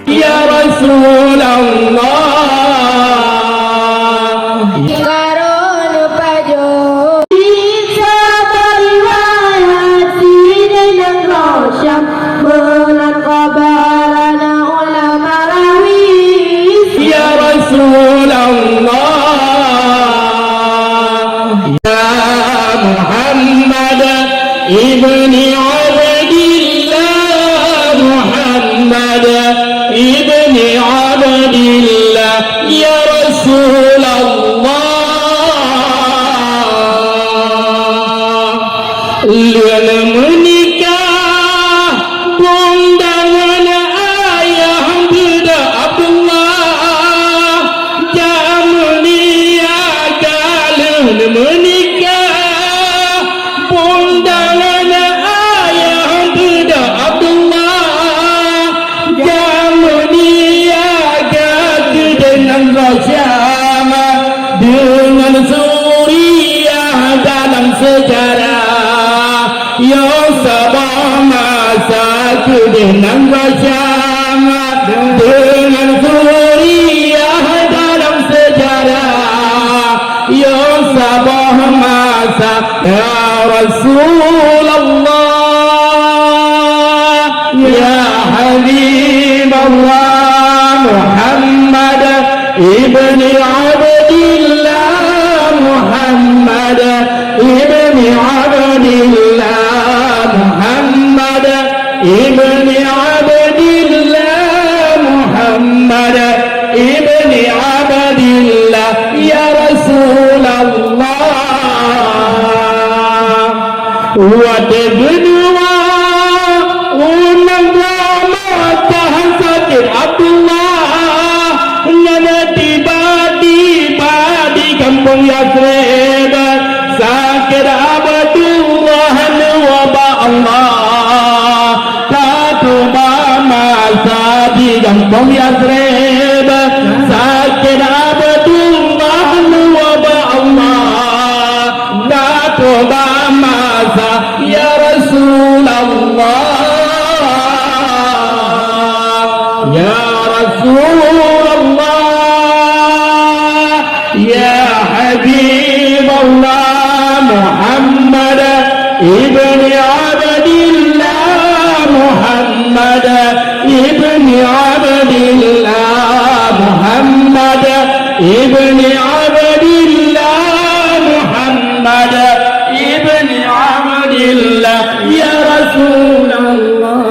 Ya Rasulullah. Ibni Abdillah Muhammad Ibni Abdillah Ya Rasulullah. Lian menikah kondangan ayah bunda Abdullah, Jamlia galun menikah kondangan ayah bunda Abdullah, Jamlia gagal dengan Rasyam dengan Suriah dalam sejarah. Ya sabah masa dengan Rasyam dengan Suriah dalam sejarah. Ya sabah masa ya Rasulullah ya Habibullah Muhammad Ibni Abdillah Muhammad Ibni Abdillah Muhammad Ibni Abdillah Muhammad Ibni Abdillah Ya Rasulullah. Wade benua unang ramah sakit Abdullah nyana tiba-tiba di kampung Yathrib sakit Abdullah wabah Allah katuba masa di kampung Yathrib sakit Abdullah wabah Allah katuba masa ya Rasulullah ya Rasulullah ya Habibullah Muhammad Ibni Abdillah Muhammad Ibni Abdillah Muhammad Ibni Abdillah Muhammad Ibni Abdillah Ya Rasulullah.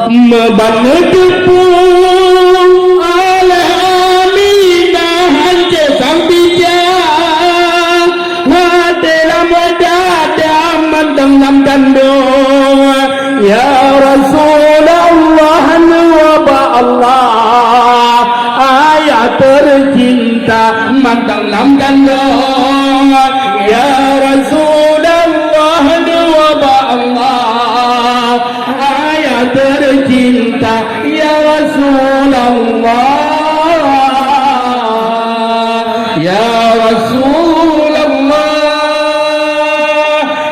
Mebantu alaminah hanje sampijang dalam dada mendenam dandung Ya Rasulullah wabah Allah ayat tercinta mendenam dandung Ya Rasulullah wabah Allah ayat tercinta Ya Rasulullah Ya Rasulullah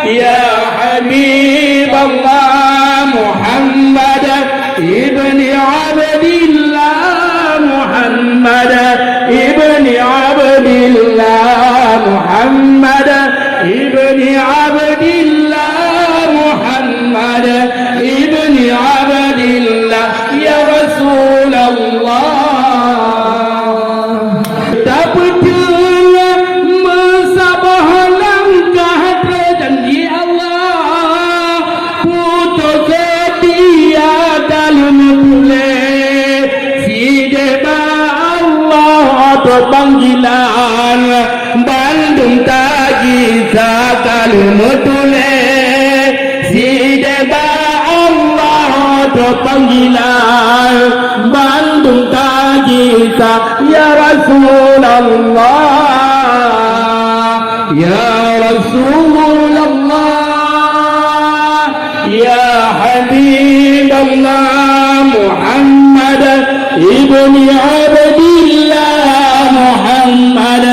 Ya Habibullah Muhammad Ibni Abdillah Muhammad Ibni Abdillah Muhammad Ibni Abdillah Muhammad Ibni Abdillah Ya Rasulullah. Tak betul mesabah langkah terjanji Allah putus setia dalam boleh si deba Allah atau panggilan Bandung tagi sakal mutule si deba Allah atau panggilan Bandung tagi ya Rasulullah ya Rasulullah ya Habibullah Muhammad Ibni Abdillah Muhammad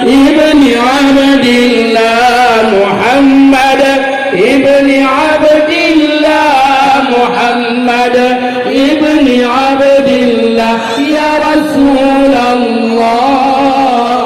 Ibni Abdillah Muhammad Ibni Abdillah Muhammad ابن عبد الله يا رسول الله